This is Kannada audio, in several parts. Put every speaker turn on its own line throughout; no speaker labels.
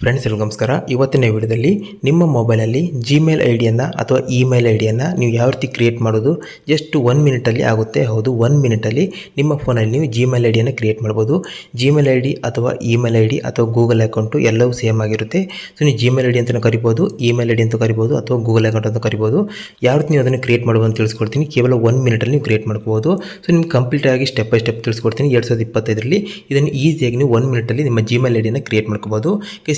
ಫ್ರೆಂಡ್ಸ್ ಎಲ್ಲರಿಗೂ ನಮಸ್ಕಾರ. ಇವತ್ತಿನ ವಿಡಿಯೋದಲ್ಲಿ ನಿಮ್ಮ ಮೊಬೈಲಲ್ಲಿ ಜಿಮೇಲ್ ಐಡಿಯನ್ನು ಅಥವಾ ಇಮೇಲ್ ಐಡಿಯನ್ನು ನೀವು ಯಾವ ರೀತಿ ಕ್ರಿಯೇಟ್ ಮಾಡೋದು ಜಸ್ಟ್ 1 ಮಿನಿಟಲ್ಲಿ ಆಗುತ್ತೆ. ಹೌದು, 1 ಮಿನಿಟಲ್ಲಿ ನಿಮ್ಮ ಫೋನಲ್ಲಿ ನೀವು ಜಿಮೇಲ್ ಐಡಿಯನ್ನು ಕ್ರಿಯೇಟ್ ಮಾಡ್ಬೋದು. ಜಿಮೇಲ್ ಐಡಿ ಅಥವಾ ಇಮೇಲ್ ಐಡಿ ಅಥವಾ ಗೂಗಲ್ ಅಕೌಂಟು ಎಲ್ಲವೂ ಸೇಮ್ ಆಗಿರುತ್ತೆ. ಸೊ ನೀವು ಜಿಮೇಲ್ ಐಡಿ ಅಂತ ಕರಿಬೋದು, ಇಮೇಲ್ ಐಡಿ ಅಂತ ಕರಿಬೋದು ಅಥವಾ ಗೂಗಲ್ ಅಕೌಂಟ್ ಅಂತ ಕರಿಬೋದು. ಯಾವ ರೀತಿ ನೀವು ಅದನ್ನು ಕ್ರಿಯೇಟ್ ಮಾಡ್ಬೋದು ಅಂತ ತಿಳಿಸ್ಕೊಡ್ತೀನಿ. ಕೇವಲ 1 ಮಿನಿಟಲ್ಲಿ ನೀವು ಕ್ರಿಯೇಟ್ ಮಾಡ್ಬೋದು. ಸೊ ನಿಮ್ಗೆ ಕಂಪ್ಲೀಟ್ ಆಗಿ ಸ್ಟೆಪ್ ಬೈ ಸ್ಟೆಪ್ ತಿಳಿಸ್ಕೊಡ್ತೀನಿ. 2025ರಲ್ಲಿ ಇದನ್ನು ಈಸಿಯಾಗಿ ನೀವು 1 ಮಿನಿಟಲ್ಲಿ ನಿಮ್ಮ ಜಿಮೇಲ್ ಐಡಿಯನ್ನು ಕ್ರಿಯೇಟ್ ಮಾಡ್ಕೋಬೋದು.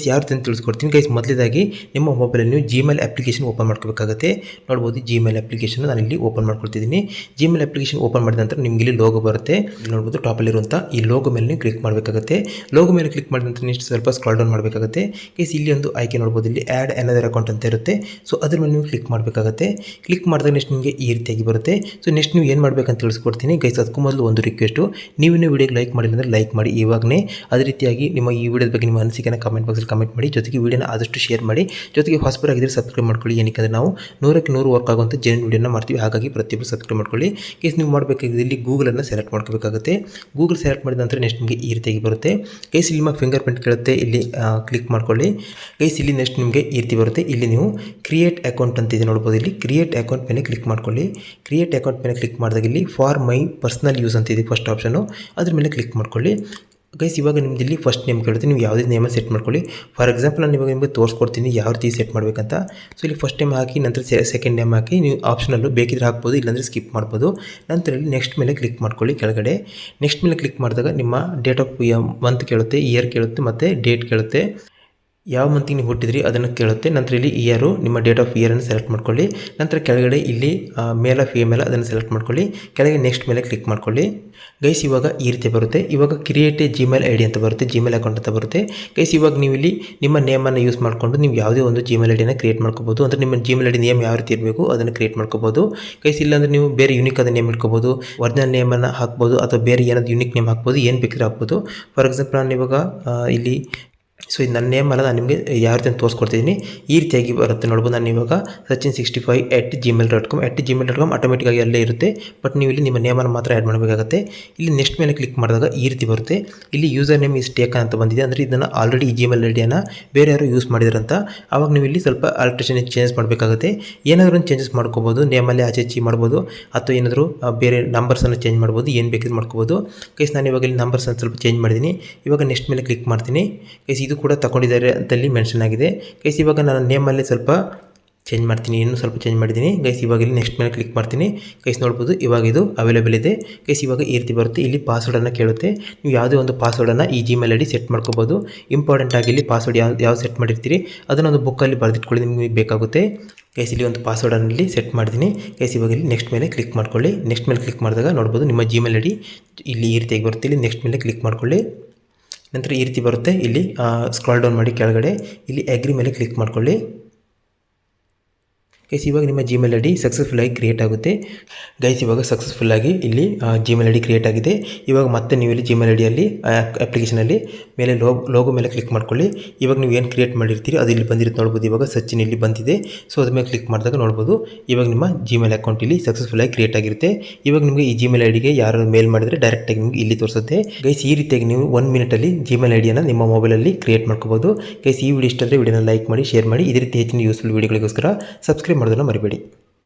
ಯಾವ ರೀತಿ ಅಂತ ತಿಳಿಸ್ಕೊಡ್ತೀನಿ. ಗೈಸ್, ಮೊದಲೇದಾಗಿ ನಿಮ್ಮ ಮೊಬೈಲಲ್ಲಿ ನೀವು ಜಿಮೇಲ್ ಅಪ್ಲಿಕೇಶನ್ ಓಪನ್ ಮಾಡ್ಕೋಬೇಕಾಗುತ್ತೆ. ನೋಡ್ಬೋದು, ಜಿಮೇಲ್ ಅಪ್ಲಿಕೇಶನ್ ನಾನು ಇಲ್ಲಿ ಓಪನ್ ಮಾಡ್ಕೊಳ್ತಿದ್ದೀನಿ. ಜಿಮೇಲ್ ಅಪ್ಲಿಕೇಶನ್ ಓಪನ್ ಮಾಡಿದ ನಂತರ ನಿಮಗೆ ಇಲ್ಲಿ ಲೋಗೋ ಬರುತ್ತೆ. ಇಲ್ಲಿ ನೋಡ್ಬೋದು, ಟಾಪಲ್ಲಿರುವಂಥ ಈ ಲೋಗೋ ಮೇಲೆ ನೀವು ಕ್ಲಿಕ್ ಮಾಡಬೇಕಾಗುತ್ತೆ. ಲೋಗೋ ಮೇಲೆ ಕ್ಲಿಕ್ ಮಾಡಿದ ನಂತರ ನೆಕ್ಸ್ಟ್ ಸ್ವಲ್ಪ ಸ್ಕ್ರಾಲ್ ಡೌನ್ ಮಾಡಬೇಕಾಗುತ್ತೆ. ಗೈಸ್, ಇಲ್ಲಿ ಒಂದು ಆಯ್ಕೆ ನೋಡ್ಬೋದು, ಇಲ್ಲಿ ಆ್ಯಡ್ ಅನದರ್ ಅಕೌಂಟ್ ಅಂತ ಇರುತ್ತೆ. ಸೊ ಅದ್ರ ಮೇಲೆ ನೀವು ಕ್ಲಿಕ್ ಮಾಡಬೇಕಾಗುತ್ತೆ. ಕ್ಲಿಕ್ ಮಾಡಿದಾಗ ನೆಕ್ಸ್ಟ್ ನಿಮಗೆ ಈ ರೀತಿಯಾಗಿ ಬರುತ್ತೆ. ಸೊ ನೆಕ್ಸ್ಟ್ ನೀವು ಏನು ಮಾಡಬೇಕಂತ ತಿಳಿಸ್ಕೊಡ್ತೀನಿ. ಗೈಸ್, ಅದಕ್ಕೂ ಮೊದಲು ಒಂದು ರಿಕ್ವೆಸ್ಟು, ನೀವು ವಿಡಿಯೋಗೆ ಲೈಕ್ ಮಾಡಿಲ್ಲ ಅಂದರೆ ಲೈಕ್ ಮಾಡಿ ಇವಾಗನೇ. ಅದೇ ರೀತಿಯಾಗಿ ನಿಮ್ಮ ಈ ವಿಡಿಯೋದ ಬಗ್ಗೆ ನಿಮ್ಮ ಅನಿಸಿಕೆನ ಕಮೆಂಟ್ ಬಾಕ್ಸಲ್ಲಿ ಕಮೆಂಟ್ ಮಾಡಿ. ಜೊತೆಗೆ ವಿಡಿಯೋನ ಆದಷ್ಟು ಶೇರ್ ಮಾಡಿ. ಜೊತೆಗೆ ಹೊಸಬರಾಗಿದ್ದರೆ ಸಬ್ಸ್ಕ್ರೈಬ್ ಮಾಡ್ಕೊಳ್ಳಿ. ಏನಕ್ಕೆ ನಾವು 100ಕ್ಕೆ 100 ವರ್ಕ್ ಆಗುವಂಥ ಜೆನ್ಯೂನ್ ವಿಡಿಯೋನ ಮಾಡ್ತೀವಿ. ಹಾಗಾಗಿ ಪ್ರತಿಯೊಬ್ಬರು ಸಬ್ಸ್ಕ್ರೈಬ್ ಮಾಡ್ಕೊಳ್ಳಿ. ಕೇಸ್ ನೀವು ಮಾಡಬೇಕಾಗಿದೆ ಇಲ್ಲಿ ಗೂಗಲನ್ನು ಸೆಲೆಕ್ಟ್ ಮಾಡ್ಕೋಬೇಕಾಗುತ್ತೆ. ಗೂಗಲ್ ಸೆಲೆಕ್ಟ್ ಮಾಡಿದ ನಂತರ ನೆಕ್ಸ್ಟ್ ನಿಮಗೆ ಈ ರೀತಿಯಾಗಿ ಬರುತ್ತೆ. ಕೇಸ್ ಇಲ್ಲಿ ನಿಮ್ಮ ಫಿಂಗರ್ ಪ್ರಿಂಟ್ ಕೇಳುತ್ತೆ, ಇಲ್ಲಿ ಕ್ಲಿಕ್ ಮಾಡ್ಕೊಳ್ಳಿ. ಕೇಸ್ ಇಲ್ಲಿ ನೆಕ್ಸ್ಟ್ ನಿಮಗೆ ಈ ರೀತಿ ಬರುತ್ತೆ. ಇಲ್ಲಿ ನೀವು ಕ್ರಿಯೇಟ್ ಅಕೌಂಟ್ ಅಂತ ಇದೆ ನೋಡ್ಬೋದು. ಇಲ್ಲಿ ಕ್ರಿಯೇಟ್ ಅಕೌಂಟ್ ಮೇಲೆ ಕ್ಲಿಕ್ ಮಾಡ್ಕೊಳ್ಳಿ. ಕ್ರಿಯೇಟ್ ಅಕೌಂಟ್ ಮೇಲೆ ಕ್ಲಿಕ್ ಮಾಡಿದಾಗ ಇಲ್ಲಿ ಫಾರ್ ಮೈ ಪರ್ಸನಲ್ ಯೂಸ್ ಅಂತ ಇದೆ ಫಸ್ಟ್ ಆಪ್ಷನು, ಅದ್ರ ಮೇಲೆ ಕ್ಲಿಕ್ ಮಾಡ್ಕೊಳ್ಳಿ. ಗೈಸ್, ಇವಾಗ ನಿಮ್ದು ಇಲ್ಲಿ ಫಸ್ಟ್ ನೇಮ್ ಕೇಳುತ್ತೆ. ನೀವು ಯಾವುದೇ ನೇಮನ್ನು ಸೆಟ್ ಮಾಡ್ಕೊಳ್ಳಿ. ಫಾರ್ ಎಕ್ಸಾಂಪಲ್ ನಾನು ಇವಾಗ ನಿಮಗೆ ತೋರಿಸ್ಕೊಡ್ತೀನಿ ಯಾವ ರೀತಿ ಸೆಟ್ ಮಾಡಬೇಕಂತ. ಸೊ ಇಲ್ಲಿ ಫಸ್ಟ್ ನೇಮ್ ಹಾಕಿ ನಂತರ ಸೆಕೆಂಡ್ ನೇಮ್ ಹಾಕಿ ನೀವು ಆಪ್ಷನಲ್ಲೂ ಬೇಕಿದ್ರೆ ಹಾಕ್ಬೋದು, ಇಲ್ಲಾಂದರೆ ಸ್ಕಿಪ್ ಮಾಡ್ಬೋದು. ನಂತರ ಇಲ್ಲಿ ನೆಕ್ಸ್ಟ್ ಮೇಲೆ ಕ್ಲಿಕ್ ಮಾಡ್ಕೊಳ್ಳಿ. ಕೆಳಗಡೆ ನೆಕ್ಸ್ಟ್ ಮೇಲೆ ಕ್ಲಿಕ್ ಮಾಡಿದಾಗ ನಿಮ್ಮ ಡೇಟ್ ಆಫ್ ಮಂತ್ ಕೇಳುತ್ತೆ, ಇಯರ್ ಕೇಳುತ್ತೆ ಮತ್ತು ಡೇಟ್ ಕೇಳುತ್ತೆ. ಯಾವ ಮಂತಿಗೆ ನೀವು ಹುಟ್ಟಿದ್ರಿ ಅದನ್ನು ಕೇಳುತ್ತೆ. ನಂತರ ಇಲ್ಲಿ ಇಯರು, ನಿಮ್ಮ ಡೇಟ್ ಆಫ್ ಇಯರನ್ನು ಸೆಲೆಕ್ಟ್ ಮಾಡ್ಕೊಳ್ಳಿ. ನಂತರ ಕೆಳಗಡೆ ಇಲ್ಲಿ ಮೇಲ್ ಆಫ್ ಫಿಮೇಲ್ ಅದನ್ನು ಸೆಲೆಕ್ಟ್ ಮಾಡ್ಕೊಳ್ಳಿ. ಕೆಳಗೆ ನೆಕ್ಸ್ಟ್ ಮೇಲೆ ಕ್ಲಿಕ್ ಮಾಡ್ಕೊಳ್ಳಿ. ಗೈಸ್, ಇವಾಗ ಈ ರೀತಿ ಬರುತ್ತೆ. ಇವಾಗ ಕ್ರಿಯೇಟ್ ಎ ಜಿಮೇಲ್ ಐಡಿ ಅಂತ ಬರುತ್ತೆ, ಜಿಮೇಲ್ ಅಕೌಂಟ್ ಅಂತ ಬರುತ್ತೆ. ಗೈಸ್, ಇವಾಗ ನೀವು ಇಲ್ಲಿ ನಿಮ್ಮ ನೇಮನ್ನು ಯೂಸ್ ಮಾಡಿಕೊಂಡು ನೀವು ಯಾವುದೇ ಒಂದು ಜಿಮೇಲ್ ಐಡಿಯನ್ನು ಕ್ರಿಯೇಟ್ ಮಾಡ್ಕೋಬೋದು. ಅಂದರೆ ನಿಮ್ಮ ಜಿಮೇಲ್ ಐಡಿ ನೇಮ್ ಯಾವ ರೀತಿ ಇರಬೇಕು ಅದನ್ನು ಕ್ರಿಯೇಟ್ ಮಾಡ್ಕೋಬೋದು. ಗೈಸ್, ಇಲ್ಲಾಂದರೆ ನೀವು ಬೇರೆ ಯೂನಿಕ್ ಆದ ನೇಮ್ ಇಟ್ಕೋಬೋದು, ಒರಿಜಿನಲ್ ನೇಮನ್ನು ಹಾಕ್ಬೋದು ಅಥವಾ ಬೇರೆ ಏನಾದರೂ ಯೂನಿಕ್ ನೇಮ್ ಹಾಕ್ಬೋದು, ಏನು ಬೇಕಿದ್ರೆ ಹಾಕ್ಬೋದು. ಫಾರ್ ಎಕ್ಸಾಂಪಲ್ ನಾನು ಇವಾಗ ಇಲ್ಲಿ ಸೊ ಇದು ನನ್ನ ನೇಮ್ ಅಲ್ಲ, ನಾನು ನಿಮಗೆ ಯಾವ ರೀತಿ ತೋರಿಸ್ಕೊಡ್ತಿದ್ದೀನಿ. ಈ ರೀತಿಯಾಗಿ ಬರುತ್ತೆ ನೋಡ್ಬೋದು. ನಾನು ಇವಾಗ sachin65@gmail.com ಆಟೋಮೆಟಿಕ್ಕಾಗಿ ಅಲ್ಲೇ ಇರುತ್ತೆ. ಬಟ್ ನೀವು ಇಲ್ಲಿ ನಿಮ್ಮ ನೇಮನ್ನು ಮಾತ್ರ ಆ್ಯಡ್ ಮಾಡಬೇಕಾಗುತ್ತೆ. ಇಲ್ಲಿ ನೆಕ್ಸ್ಟ್ ಮೇಲೆ ಕ್ಲಿಕ್ ಮಾಡಿದಾಗ ಈ ರೀತಿ ಬರುತ್ತೆ. ಇಲ್ಲಿ ಯೂಸರ್ ನೇಮ್ ಇಸ್ ಟೇಕನ್ ಅಂತ ಬಂದಿದೆ. ಅಂದರೆ ಇದನ್ನು ಆಲ್ರೆಡಿ ಈ ಜಿಮೇಲ್ ಐಡಿಯನ್ನು ಬೇರೆ ಯಾರು ಯೂಸ್ ಮಾಡಿದ್ರಂತ. ಆವಾಗ ನೀವು ಇಲ್ಲಿ ಸ್ವಲ್ಪ ಆಲ್ಟ್ರೇಷನ್ ಚೇಂಜ್ ಮಾಡಬೇಕಾಗುತ್ತೆ. ಏನಾದರೂ ಚೇಂಜಸ್ ಮಾಡ್ಕೋಬೋದು, ನೇಮಲ್ಲಿ ಆಚೆ ಮಾಡ್ಬೋದು ಅಥವಾ ಏನಾದರೂ ಬೇರೆ ನಂಬರ್ಸನ್ನು ಚೇಂಜ್ ಮಾಡ್ಬೋದು, ಏನು ಬೇಕಿದ್ರೆ ಮಾಡ್ಕೋಬೋದು. ಕೇಸ್ ನಾನು ಇವಾಗ ಇಲ್ಲಿ ನಂಬರ್ಸನ್ನು ಸ್ವಲ್ಪ ಚೇಂಜ್ ಮಾಡಿದ್ದೀನಿ. ಇವಾಗ ನೆಕ್ಸ್ಟ್ ಮೇಲೆ ಕ್ಲಿಕ್ ಮಾಡ್ತೀನಿ. ಕೇಸ್ ಇದು ಕೂಡ ತಗೊಂಡಿದ್ದಾರೆ ಅಂತಲ್ಲಿ ಮೆನ್ಷನ್ ಆಗಿದೆ. ಗೈಸ್, ಇವಾಗ ನಾನು ನೇಮಲ್ಲಿ ಸ್ವಲ್ಪ ಚೇಂಜ್ ಮಾಡ್ತೀನಿ, ಇನ್ನೂ ಸ್ವಲ್ಪ ಚೇಂಜ್ ಮಾಡಿದ್ದೀನಿ. ಗೈಸ್, ಇವಾಗ ಇಲ್ಲಿ ನೆಕ್ಸ್ಟ್ ಮೇಲೆ ಕ್ಲಿಕ್ ಮಾಡ್ತೀನಿ. ಗೈಸ್, ನೋಡ್ಬೋದು ಇವಾಗ ಇದು ಅವೈಲೇಬಲ್ ಇದೆ. ಗೈಸ್, ಇವಾಗ ಈ ರೀತಿ ಬರುತ್ತೆ. ಇಲ್ಲಿ ಪಾಸ್ವರ್ಡನ್ನು ಕೇಳುತ್ತೆ. ನೀವು ಯಾವುದೇ ಒಂದು ಪಾಸ್ವರ್ಡನ್ನು ಈ ಜಿಮೇಲ್ ಐಡಿ ಸೆಟ್ ಮಾಡ್ಕೋಬೋದು. ಇಂಪಾರ್ಟೆಂಟ್ ಆಗಿ ಇಲ್ಲಿ ಪಾಸ್ವರ್ಡ್ ಯಾವ ಸೆಟ್ ಮಾಡಿರ್ತೀರಿ ಅದನ್ನೊಂದು ಬುಕ್ಕಲ್ಲಿ ಬರೆದಿಟ್ಕೊಳ್ಳಿ, ನಿಮಗೆ ಬೇಕಾಗುತ್ತೆ. ಗೈಸ್, ಇಲ್ಲಿ ಒಂದು ಪಾಸ್ವರ್ಡನ್ನು ಇಲ್ಲಿ ಸೆಟ್ ಮಾಡಿದ್ದೀನಿ. ಗೈಸ್, ಇವಾಗ ಇಲ್ಲಿ ನೆಕ್ಸ್ಟ್ ಮೇಲೆ ಕ್ಲಿಕ್ ಮಾಡ್ಕೊಳ್ಳಿ. ನೆಕ್ಸ್ಟ್ ಮೇಲೆ ಕ್ಲಿಕ್ ಮಾಡಿದಾಗ ನೋಡ್ಬೋದು ನಿಮ್ಮ ಜಿಮೇಲ್ ಐಡಿ ಇಲ್ಲಿ ಈ ರೀತಿಯಾಗಿ ಬರುತ್ತೆ. ಇಲ್ಲಿ ನೆಕ್ಸ್ಟ್ ಮೇಲೆ ಕ್ಲಿಕ್ ಮಾಡ್ಕೊಳ್ಳಿ. ನಂತರ ಈ ರೀತಿ ಬರುತ್ತೆ. ಇಲ್ಲಿ ಸ್ಕ್ರಾಲ್ ಡೌನ್ ಮಾಡಿ ಕೆಳಗಡೆ ಇಲ್ಲಿ ಅಗ್ರಿ ಮೇಲೆ ಕ್ಲಿಕ್ ಮಾಡ್ಕೊಳ್ಳಿ. ಗೈಸ್, ಇವಾಗ ನಿಮ್ಮ ಜಿಮೇಲ್ ಐಡಿ ಸಕ್ಸಸ್ಫುಲ್ಲಾಗಿ ಕ್ರಿಯೇಟ್ ಆಗುತ್ತೆ. ಗೈಸ್, ಇವಾಗ ಸಕ್ಸಸ್ಫುಲ್ಲಾಗಿ ಇಲ್ಲಿ ಜಿಮೇಲ್ ಐಡಿ ಕ್ರಿಯೇಟ್ ಆಗಿದೆ. ಇವಾಗ ಮತ್ತೆ ನೀವು ಇಲ್ಲಿ ಜಿಮೇಲ್ ಐಡಿಯಲ್ಲಿ ಅಪ್ಲಿಕೇಶನಲ್ಲಿ ಮೇಲೆ ಲೋಗೋ ಮೇಲೆ ಕ್ಲಿಕ್ ಮಾಡ್ಕೊಳ್ಳಿ. ಇವಾಗ ನೀವು ಏನು ಕ್ರಿಯೇಟ್ ಮಾಡಿರ್ತೀರಿ ಅದು ಇಲ್ಲಿ ಬಂದಿರುತ್ತೆ ನೋಡ್ಬೋದು. ಇವಾಗ ಸಚಿನ್ ಇಲ್ಲಿ ಬಂದಿದೆ. ಸೊ ಅದ್ರ ಮೇಲೆ ಕ್ಲಿಕ್ ಮಾಡಿದಾಗ ನೋಡ್ಬೋದು ಇವಾಗ ನಿಮ್ಮ ಜಿಮೇಲ್ ಅಕೌಂಟ್ ಇಲ್ಲಿ ಸಕ್ಸಸ್ಫುಲ್ಲಾಗಿ ಕ್ರಿಯೇಟ್ ಆಗಿರುತ್ತೆ. ಇವಾಗ ನಿಮಗೆ ಈ ಜಿಮೇಲ್ ಐಡಿಗೆ ಯಾರು ಮೇಲ್ ಮಾಡಿದರೆ ಡೈರೆಕ್ಟಾಗಿ ನಿಮಗೆ ಇಲ್ಲಿ ತೋರಿಸುತ್ತೆ. ಗೈಸ್, ಈ ರೀತಿಯಾಗಿ ನೀವು 1 ಮಿನಿಟಲ್ಲಿ ಜಿಮೇಲ್ ಐಡಿಯನ್ನು ನಿಮ್ಮ ಮೊಬೈಲಲ್ಲಿ ಕ್ರಿಯೇಟ್ ಮಾಡ್ಕೋಬೋದು. ಗೈಸ್, ಈ ವಿಡಿಯೋ ಇಷ್ಟ ಆದರೆ ವಿಡಿಯೋನ ಲೈಕ್ ಮಾಡಿ, ಶೇರ್ ಮಾಡಿ. ಇದೇ ರೀತಿ ಹೆಚ್ಚಿನ ಯೂಸ್ಫುಲ್ ವಿಡಿಯೋಗಳಿಗೋಸ್ಕರ ಸಬ್ಸ್ಕ್ರೈಬ್ ಮಾಡೋದನ್ನು ಮರಿಬೇಡಿ.